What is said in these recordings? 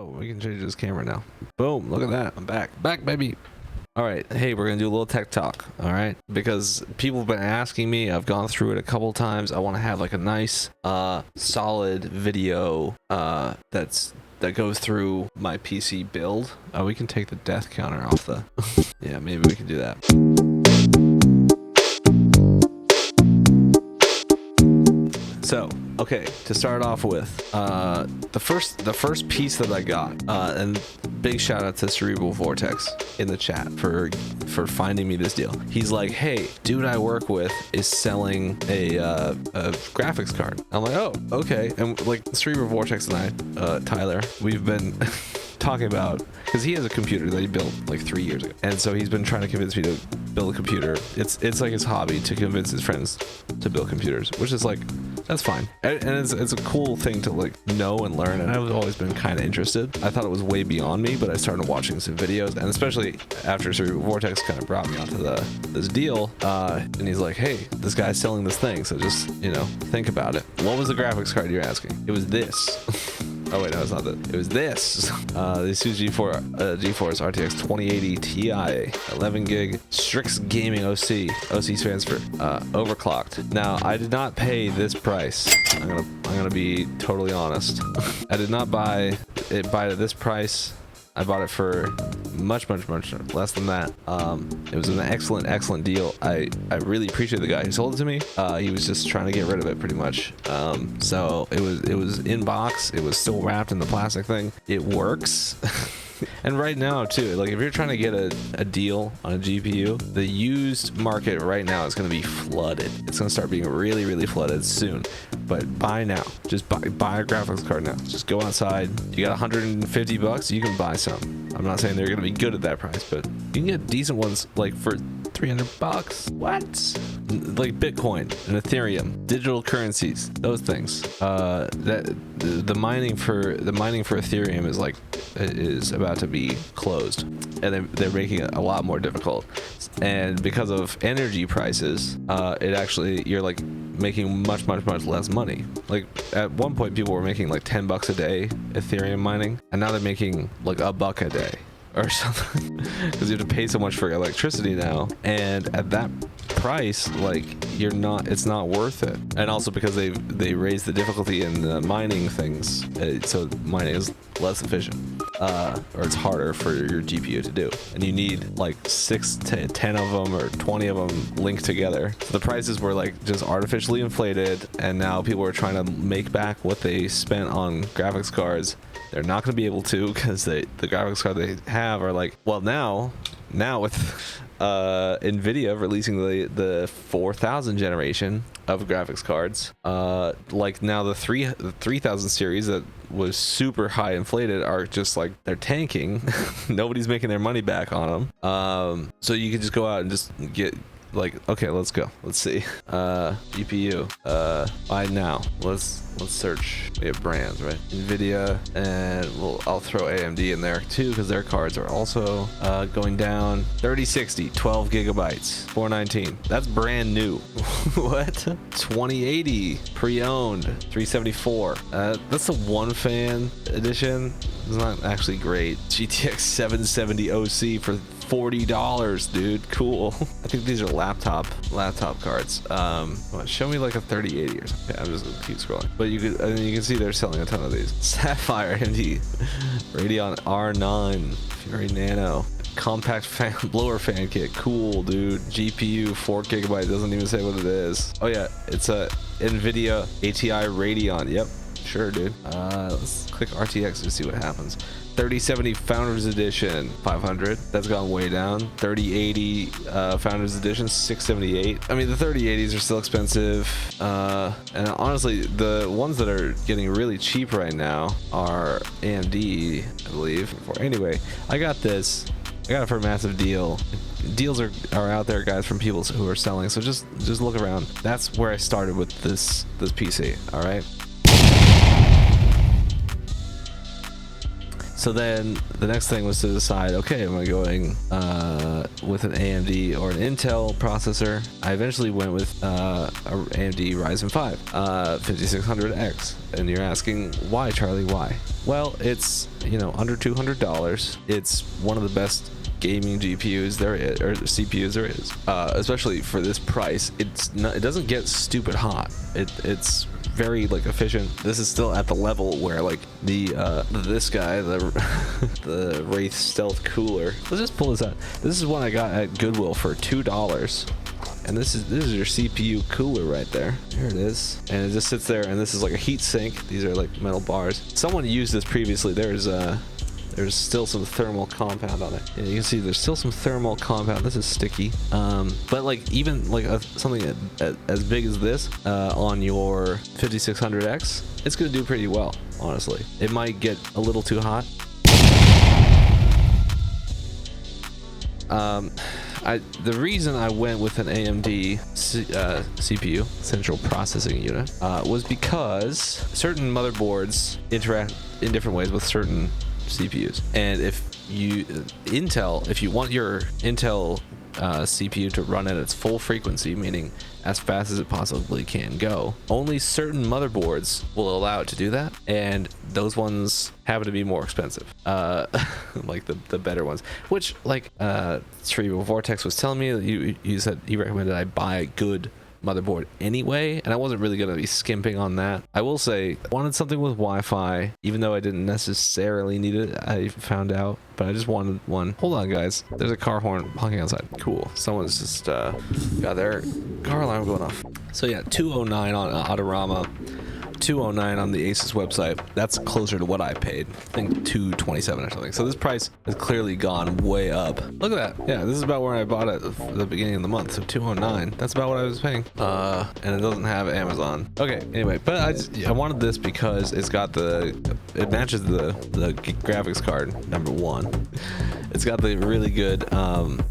Oh, we can change this camera now. Boom, look at that. I'm back. Back, baby. All right. Hey, we're going to do a little tech talk. All right. Because people have been asking me. I've gone through it a couple times. I want to have like a nice, solid video that goes through my PC build. Oh, we can take the death counter off the... Yeah, maybe we can do that. So, okay, to start off with, the first piece that I got, and big shout out to Cerebral Vortex in the chat for finding me this deal. He's like, hey, dude I work with is selling a graphics card. I'm like, oh, okay. And like Cerebral Vortex and I, Tyler, we've been talking about, because he has a computer that he built like 3 years ago, and so he's been trying to convince me to build a computer. It's like his hobby to convince his friends to build computers, which is like, that's fine, and it's a cool thing to like know and learn, and I've always been kind of interested. I thought it was way beyond me, but I started watching some videos, and especially after Cerebral Vortex kind of brought me onto this deal, and he's like, hey, this guy's selling this thing, so just, you know, think about it. What was the graphics card you're asking? It was this. Oh wait, no, it's not that. It was this. This is GeForce RTX 2080 Ti, 11 gig Strix Gaming OC. OC stands for overclocked. Now, I did not pay this price. I'm gonna be totally honest. I did not buy it at this price. I bought it for much less than that. It was an excellent deal. I really appreciate the guy who sold it to me. He was just trying to get rid of it pretty much. So it was in box. It was still wrapped in the plastic thing. It works. And right now too, like if you're trying to get a deal on a GPU, the used market right now is going to be flooded. It's going to start being really flooded soon. But buy now. Just buy a graphics card now. Just go outside. You got 150 bucks, you can buy some. I'm not saying they're going to be good at that price, but you can get decent ones like for 300 bucks. What? Like Bitcoin and Ethereum, digital currencies, those things. The mining for Ethereum is about to be closed, and they're making it a lot more difficult. And because of energy prices, you're like making much less money. Like at one point, people were making like 10 bucks a day Ethereum mining, and now they're making like $1 a day or something, because you have to pay so much for electricity now, and at that price, like it's not worth it. And also because they raised the difficulty in the mining things, so mining is less efficient, or it's harder for your GPU to do, and you need like 6 to 10 of them or 20 of them linked together. So the prices were like just artificially inflated, and now people are trying to make back what they spent on graphics cards. They're not going to be able to, because the graphics card they have are like, well, now with NVIDIA releasing the 4000 generation of graphics cards, like now the 3000 series that was super high inflated are just like, they're tanking. Nobody's making their money back on them. So you can just go out and just get, like, okay, let's go. Let's see. GPU. Buy now. Let's search. We have brands, right? NVIDIA, and I'll throw AMD in there too, because their cards are also going down. 3060, 12 gigabytes, 419. That's brand new. What? 2080, pre-owned, 374. That's the one fan edition. It's not actually great. GTX 770 OC for $40, dude. Cool. I think these are laptop cards. Show me like a 3080 or something. Okay, I'm just gonna keep scrolling. But you can see they're selling a ton of these. Sapphire AMD, Radeon R9, Fury Nano, compact fan, blower fan kit. Cool, dude. GPU 4 gigabyte. Doesn't even say what it is. Oh yeah, it's a NVIDIA ATI Radeon. Yep, sure, dude. Let's click RTX to see what happens. 3070 Founders Edition, 500. That's gone way down. 3080 Founders Edition, 678. I mean, the 3080s are still expensive. And honestly, the ones that are getting really cheap right now are AMD, I believe. Anyway, I got this. I got it for a massive deal. Deals are out there, guys, from people who are selling. So just look around. That's where I started with this PC. All right. So then the next thing was to decide, okay, am I going with an AMD or an Intel processor? I eventually went with a AMD Ryzen 5 5600X. And you're asking, why, Charlie? Why? Well, it's, you know, under $200. It's one of the best gaming GPUs there is, or CPUs there is, especially for this price. It doesn't get stupid hot. It's very like efficient. This is still at the level where like this guy, the Wraith Stealth cooler. Let's just pull this out. This is one I got at Goodwill for $2. And this is your CPU cooler right there. Here it is. And it just sits there, and this is like a heat sink. These are like metal bars. Someone used this previously. There's still some thermal compound on it. Yeah, you can see there's still some thermal compound. This is sticky. But like even like something as big as this on your 5600X, it's gonna do pretty well, honestly. It might get a little too hot. The reason I went with an AMD CPU, Central Processing Unit, was because certain motherboards interact in different ways with certain CPUs. And if you want your Intel CPU to run at its full frequency, meaning as fast as it possibly can go, only certain motherboards will allow it to do that, and those ones happen to be more expensive, like the better ones, which like Cerebral Vortex was telling me that you said he recommended I buy a good motherboard anyway, and I wasn't really going to be skimping on that. I will say I wanted something with Wi-Fi, even though I didn't necessarily need it, I found out, but I just wanted one. Hold on, guys, there's a car horn honking outside. Cool, someone's just got their car alarm going off. So yeah, 209 on Autorama, 209 on the Asus website. That's closer to what I paid. I think 227 or something. So this price has clearly gone way up. Look at that. Yeah, this is about where I bought it at the beginning of the month. So 209. That's about what I was paying. And it doesn't have Amazon. Okay, anyway, but I wanted this because it matches the graphics card, number one. It's got the really good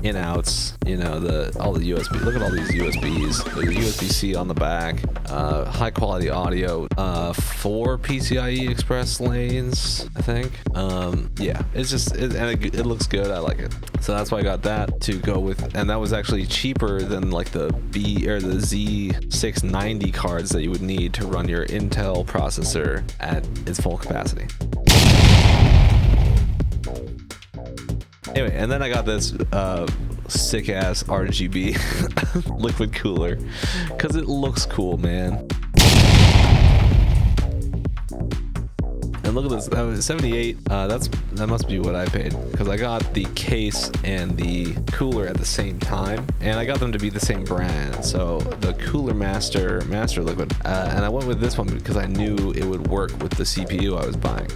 in-outs, you know, all the USB. Look at all these USBs. There's USB-C on the back. High quality audio. 4 PCIe Express lanes, I think. Yeah, it's just it looks good. I like it, so that's why I got that to go with, and that was actually cheaper than like the the Z690 cards that you would need to run your Intel processor at its full capacity. Anyway, and then I got this sick ass RGB liquid cooler because it looks cool, man. And look at this, that was 78. That must be what I paid, because I got the case and the cooler at the same time, and I got them to be the same brand. So the Cooler Master Liquid, and I went with this one because I knew it would work with the CPU I was buying.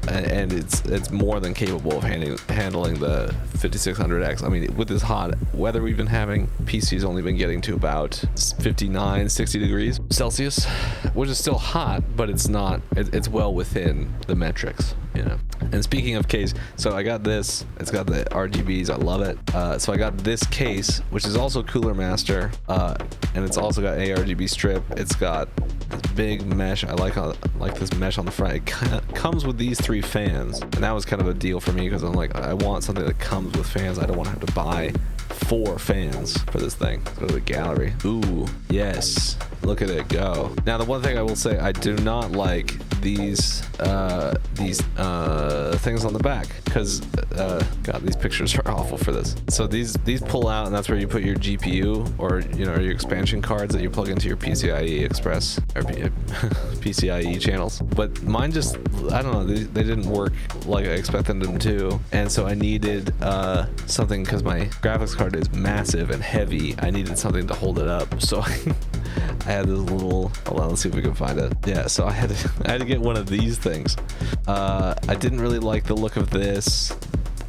And it's more than capable of handling the 5600X. I mean, with this hot weather we've been having, PC's only been getting to about 59, 60 degrees Celsius, which is still hot, but it's not. It's well within the metrics, you know. And speaking of case, so I got this. It's got the RGBs. I love it. So I got this case, which is also Cooler Master, and it's also got ARGB strip. It's got this big mesh. I like this mesh on the front. It kind of comes with these 3 fans, and that was kind of a deal for me because I'm like, I want something that comes with fans. I don't want to have to buy 4 fans for this thing. Let's go to the gallery. Ooh, yes. Look at it go. Now, the one thing I will say, I do not like these things on the back, because God, these pictures are awful for this. So these pull out, and that's where you put your GPU or, you know, your expansion cards that you plug into your PCIe Express or PCIe channels. But mine just, I don't know, they didn't work like I expected them to, and so I needed something, because my graphics card is massive and heavy. I needed something to hold it up. So I had this little, hold on, let's see if we can find it. Yeah, so I had to get one of these things. I didn't really like the look of this.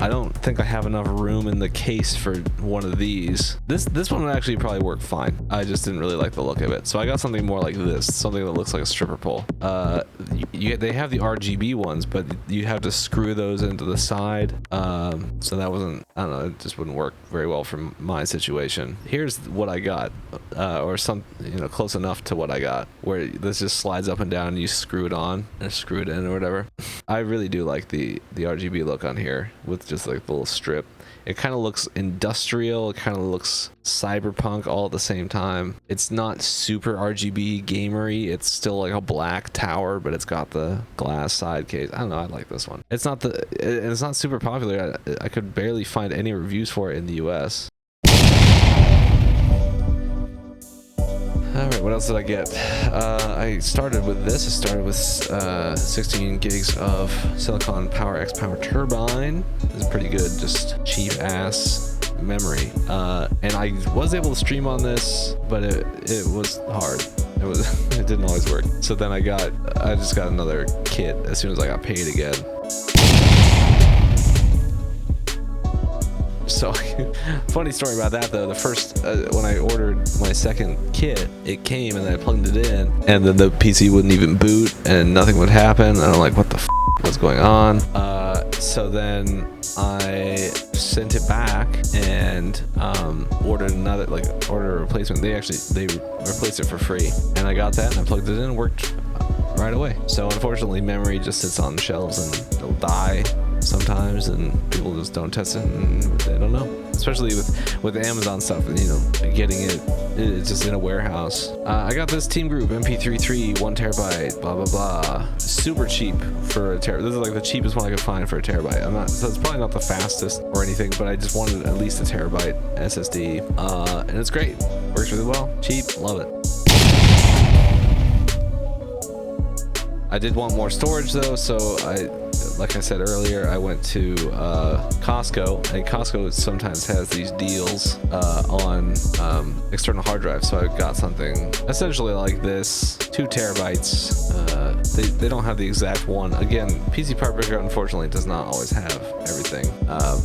I don't think I have enough room in the case for one of these. This one would actually probably work fine. I just didn't really like the look of it. So I got something more like this, something that looks like a stripper pole. They have the RGB ones, but you have to screw those into the side. So that wasn't, I don't know, it just wouldn't work very well for my situation. Here's what I got, or some, close enough to what I got, where this just slides up and down and you screw it on and screw it in or whatever. I really do like the RGB look on here with just like the little strip. It kind of looks industrial, it kind of looks cyberpunk all at the same time. It's not super RGB gamery, it's still like a black tower, but it's got the glass side case. I don't know, I like this one. It's not super popular. I could barely find any reviews for it in the US. Alright, what else did I get? I started with this. I started with 16 gigs of Silicon Power X Power Turbine. This is pretty good, just cheap ass memory. And I was able to stream on this, but it was hard. It didn't always work. So then I just got another kit as soon as I got paid again. So funny story about that though. The first when I ordered my second kit, it came and I plugged it in, and then the PC wouldn't even boot and nothing would happen. And I'm like, what the f what's going on? So then I sent it back and ordered a replacement. They replaced it for free, and I got that and I plugged it in and worked right away. So unfortunately, memory just sits on shelves and it'll die sometimes, and people just don't test it and they don't know. Especially with Amazon stuff, getting it's just in a warehouse. I got this Team Group MP3 1 terabyte, blah blah blah. Super cheap for a terabyte. This is like the cheapest one I could find for a terabyte. So it's probably not the fastest or anything, but I just wanted at least a terabyte SSD. And it's great. Works really well. Cheap. Love it. I did want more storage though, so like I said earlier, I went to Costco, and Costco sometimes has these deals on external hard drives, so I got something essentially like this, 2 terabytes. They don't have the exact one. Again, PC Part Breaker unfortunately does not always have everything.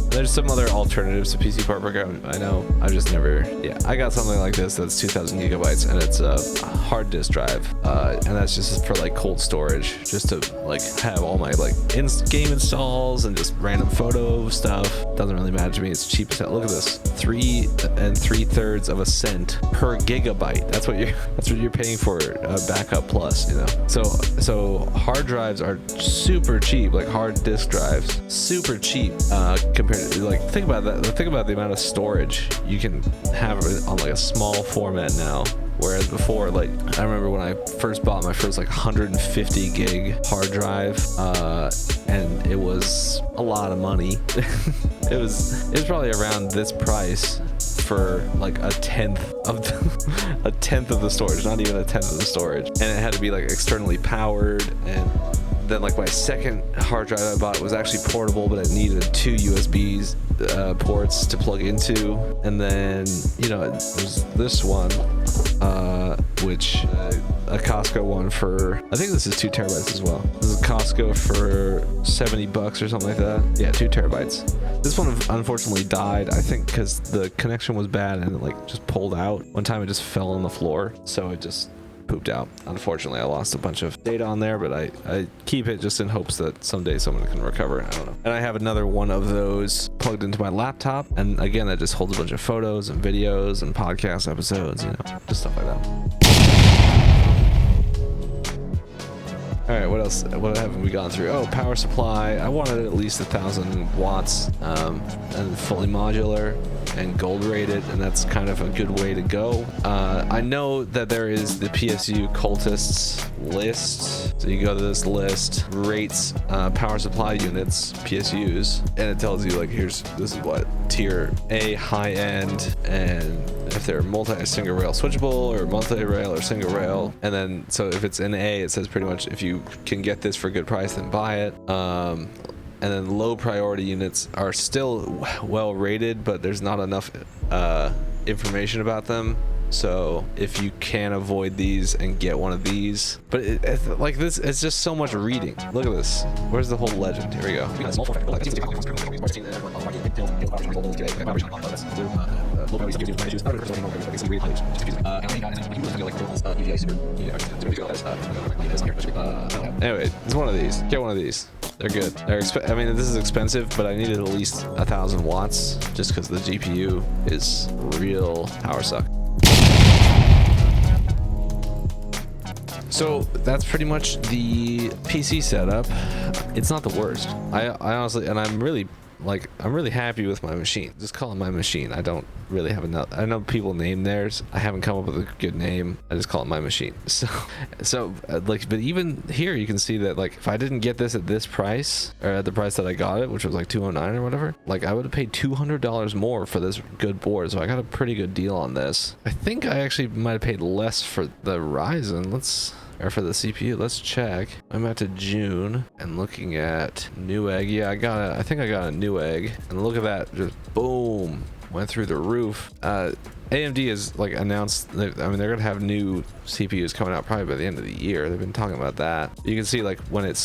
There's some other alternatives to PC Part Breaker, I know. I've just never, I got something like this that's 2,000 gigabytes, and it's a hard disk drive, and that's just for like cold storage, just to like have all my like game installs and just random photo stuff. Doesn't really matter to me. It's cheap as hell. Look at this, 3 3/3 of a cent per gigabyte. That's what you're paying for backup plus, So hard drives are super cheap, like hard disk drives, super cheap compared to, like, think about that. Think about the amount of storage you can have on like a small format now. Whereas before, like, I remember when I first bought my first like 150 gig hard drive, and it was a lot of money. it was probably around this price for like a tenth of the storage, not even a tenth of the storage, and it had to be like externally powered. And then like my second hard drive I bought was actually portable, but it needed 2 USBs ports to plug into. And then there's this one, which a Costco one for, I think this is 2 terabytes as well. This is Costco for $70 or something like that. Yeah, 2 terabytes. This one unfortunately died, I think because the connection was bad and it like just pulled out. One time it just fell on the floor, so it just pooped out. Unfortunately, I lost a bunch of data on there, but I keep it just in hopes that someday someone can recover it. I don't know. And I have another one of those plugged into my laptop, and again, that just holds a bunch of photos and videos and podcast episodes, just stuff like that. All right, what else? What haven't we gone through? Oh, power supply. I wanted at least 1,000 watts, and fully modular and gold rated, and that's kind of a good way to go. I know that there is the PSU cultists list, so you go to this list, rates power supply units, PSUs, and it tells you like, this is what tier A, high end, and if they're single rail switchable or multi-rail or single rail. And then so if it's in A, it says pretty much if you can get this for a good price, then buy it. And then low priority units are still well rated, but there's not enough information about them. So if you can avoid these and get one of these, but like this, it's just so much reading. Look at this. Where's the whole legend? Here we go. Anyway, it's one of these. Get one of these. They're good. I mean, this is expensive, but I needed at least 1,000 watts just because the GPU is real power suck. So that's pretty much the PC setup. It's not the worst. I honestly, and I'm really happy with my machine. Just call it my machine. I don't really have enough. I know people name theirs. I haven't come up with a good name. I just call it my machine. So like, but even here you can see that like if I didn't get this at this price or at the price that I got it, which was like $209 or whatever, like I would have paid $200 more for this good board. So I got a pretty good deal on this. I think I actually might have paid less for the Ryzen. Or for the CPU. Let's check. I'm out to June and looking at Newegg. Yeah, I think I got a Newegg, and look at that, just boom, went through the roof. AMD has like announced that, I mean, they're gonna have new CPUs coming out probably by the end of the year. They've been talking about that. You can see like when it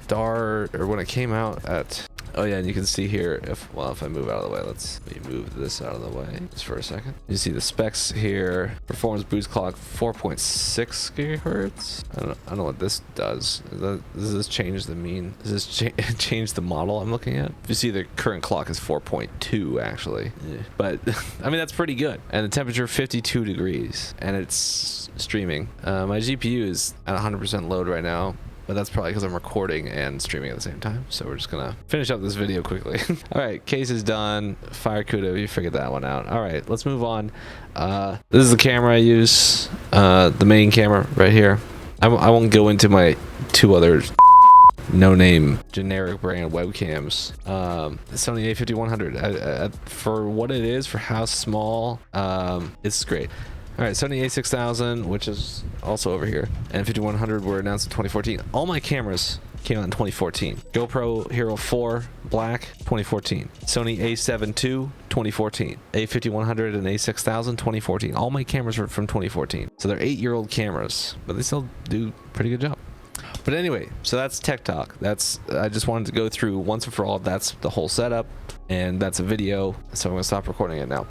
when it came out at, oh yeah, and you can see here if I move out of the way, let me move this out of the way just for a second. You see the specs here. Performance boost clock 4.6 gigahertz. I don't know what this does. Does this change the mean? Does this change the model I'm looking at? If you see the current clock is 4.2 actually. Yeah. But I mean, that's pretty good. And the temperature 52 degrees and it's streaming. My GPU is at 100% load right now, but that's probably because I'm recording and streaming at the same time. So we're just gonna finish up this video quickly. All right, case is done. Fire Kudo, you figured that one out. All right, let's move on. This is the camera I use, the main camera right here. I won't go into my two other no-name generic brand webcams. Sony a5100. For what it is, for how small, it's great. All right, Sony a6000, which is also over here, and 5100 were announced in 2014. All my cameras came out in 2014. GoPro Hero 4 Black, 2014. Sony a7 II, 2014. A5100 and a6000, 2014. All my cameras are from 2014. So they're 8-year-old cameras, but they still do a pretty good job. But anyway, so that's Tech Talk. I just wanted to go through once and for all, that's the whole setup, and that's a video, so I'm gonna stop recording it now.